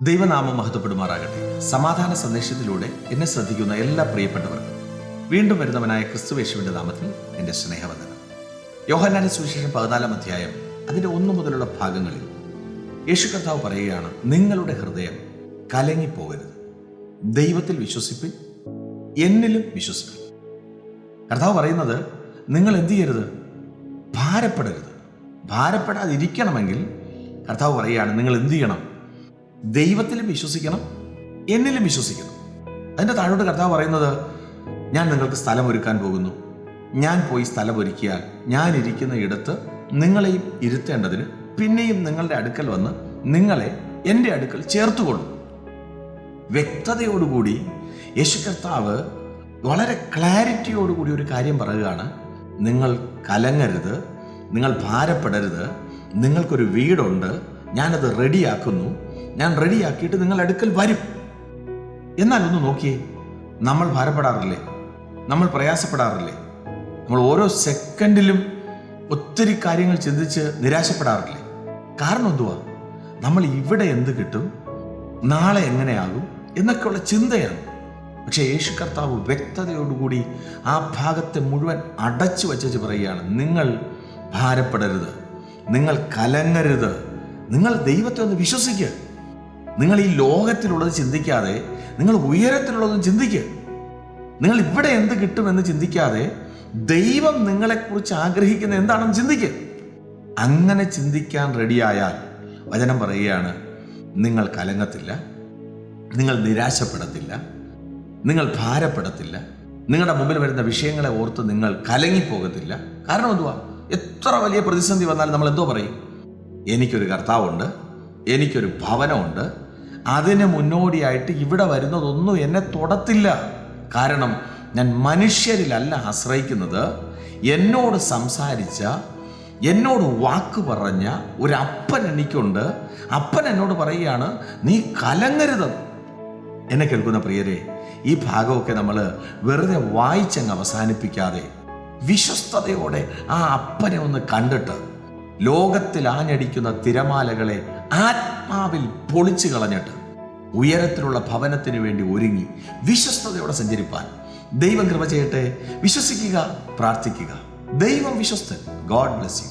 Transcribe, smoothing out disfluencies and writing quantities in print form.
ദൈവനാമം മഹത്വപ്പെടുമാറാകട്ടെ. സമാധാന സന്ദേശത്തിലൂടെ എന്നെ ശ്രദ്ധിക്കുന്ന എല്ലാ പ്രിയപ്പെട്ടവർക്കും വീണ്ടും വരുന്നവനായ ക്രിസ്തുയേശുവിന്റെ നാമത്തിൽ എൻ്റെ സ്നേഹവന്ദനം. യോഹന്നാന്റെ സുവിശേഷം 14 അധ്യായം അതിൻ്റെ 1 മുതലുള്ള ഭാഗങ്ങളിൽ യേശു കർത്താവ് പറയുകയാണ്, നിങ്ങളുടെ ഹൃദയം കലങ്ങിപ്പോകരുത്. ദൈവത്തിൽ വിശ്വസിപ്പിൻ, എന്നിലും വിശ്വസിപ്പിൻ. കർത്താവ് പറയുന്നത്, നിങ്ങൾ എന്ത് ചെയ്യരുത്? ഭാരപ്പെടരുത്. ഭാരപ്പെടാതിരിക്കണമെങ്കിൽ കർത്താവ് പറയുകയാണ്, നിങ്ങൾ എന്ത് ചെയ്യണം? ദൈവത്തിലും വിശ്വസിക്കണം, എന്നിലും വിശ്വസിക്കണം. അതിൻ്റെ താഴോട്ട് കർത്താവ് പറയുന്നത്, ഞാൻ നിങ്ങൾക്ക് സ്ഥലം ഒരുക്കാൻ പോകുന്നു. ഞാൻ പോയി സ്ഥലം ഒരുക്കിയാൽ ഞാൻ ഇരിക്കുന്ന ഇടത്ത് നിങ്ങളെയും ഇരുത്തേണ്ടതിന് പിന്നെയും നിങ്ങളുടെ അടുക്കൽ വന്ന് നിങ്ങളെ എൻ്റെ അടുക്കൽ ചേർത്തുകൊള്ളും. വ്യക്തതയോടുകൂടി യേശു കർത്താവ് വളരെ ക്ലാരിറ്റിയോടുകൂടി ഒരു കാര്യം പറയുകയാണ്, നിങ്ങൾ കലങ്ങരുത്, നിങ്ങൾ ഭാരപ്പെടരുത്. നിങ്ങൾക്കൊരു വീടുണ്ട്, ഞാനത് റെഡിയാക്കുന്നു. ഞാൻ റെഡിയാക്കിയിട്ട് നിങ്ങളുടെ അടുക്കൽ വരും. എന്നാൽ ഒന്ന് നോക്കിയേ, നമ്മൾ ഭാരപ്പെടാറില്ലേ? നമ്മൾ പ്രയാസപ്പെടാറില്ലേ? നമ്മൾ ഓരോ സെക്കൻഡിലും ഒത്തിരി കാര്യങ്ങൾ ചിന്തിച്ച് നിരാശപ്പെടാറില്ലേ? കാരണം എന്തുവാ? നമ്മൾ ഇവിടെ എന്ത് കിട്ടും, നാളെ എങ്ങനെയാകും എന്നൊക്കെയുള്ള ചിന്തയാണ്. പക്ഷേ യേശു കർത്താവ് വ്യക്തതയോടുകൂടി ആ ഭാഗത്തെ മുഴുവൻ അടച്ചു വച്ചു പറയുകയാണ്, നിങ്ങൾ ഭാരപ്പെടരുത്, നിങ്ങൾ കലങ്ങരുത്, നിങ്ങൾ ദൈവത്തെ ഒന്ന് വിശ്വസിക്കുക. നിങ്ങൾ ഈ ലോകത്തിലുള്ളത് ചിന്തിക്കാതെ നിങ്ങൾ ഉയരത്തിലുള്ളതും ചിന്തിക്കുക. നിങ്ങൾ ഇവിടെ എന്ത് കിട്ടുമെന്ന് ചിന്തിക്കാതെ ദൈവം നിങ്ങളെക്കുറിച്ച് ആഗ്രഹിക്കുന്ന എന്താണെന്ന് ചിന്തിക്കുക. അങ്ങനെ ചിന്തിക്കാൻ റെഡിയായാൽ വചനം പറയുകയാണ്, നിങ്ങൾ കലങ്ങത്തില്ല, നിങ്ങൾ നിരാശപ്പെടത്തില്ല, നിങ്ങൾ ഭാരപ്പെടത്തില്ല, നിങ്ങളുടെ മുമ്പിൽ വരുന്ന വിഷയങ്ങളെ ഓർത്ത് നിങ്ങൾ കലങ്ങിപ്പോകത്തില്ല. കാരണം എന്തുവാ? എത്ര വലിയ പ്രതിസന്ധി വന്നാലും നമ്മൾ എന്തോ പറയും? എനിക്കൊരു കർത്താവുണ്ട്, എനിക്കൊരു ഭവനമുണ്ട്, അതിന് മുന്നോടിയായിട്ട് ഇവിടെ വരുന്നതൊന്നും എന്നെ തൊടത്തില്ല. കാരണം ഞാൻ മനുഷ്യരിലല്ല ആശ്രയിക്കുന്നത്. എന്നോട് സംസാരിച്ച, എന്നോട് വാക്ക് പറഞ്ഞ ഒരു അപ്പൻ എനിക്കുണ്ട്. അപ്പൻ എന്നോട് പറയുകയാണ്, നീ കലങ്ങരുത്. എന്നെ കേൾക്കുന്ന പ്രിയരെ, ഈ ഭാഗമൊക്കെ നമ്മൾ വെറുതെ വായിച്ചങ്ങ് അവസാനിപ്പിക്കാതെ വിശ്വസ്തയോടെ ആ അപ്പനെ ഒന്ന് കണ്ടിട്ട് ലോകത്തിൽ ആഞ്ഞടിക്കുന്ന തിരമാലകളെ ആത്മാവിൽ പൊളിച്ചു കളഞ്ഞിട്ട് ഉയരത്തിലുള്ള ഭവനത്തിന് വേണ്ടി ഒരുങ്ങി വിശ്വസ്തയോടെ സഞ്ചരിപ്പാൻ ദൈവം കൃപ ചെയ്യട്ടെ. വിശ്വസിക്കുക, പ്രാർത്ഥിക്കുക. ദൈവം വിശ്വസ്തൻ. God bless U.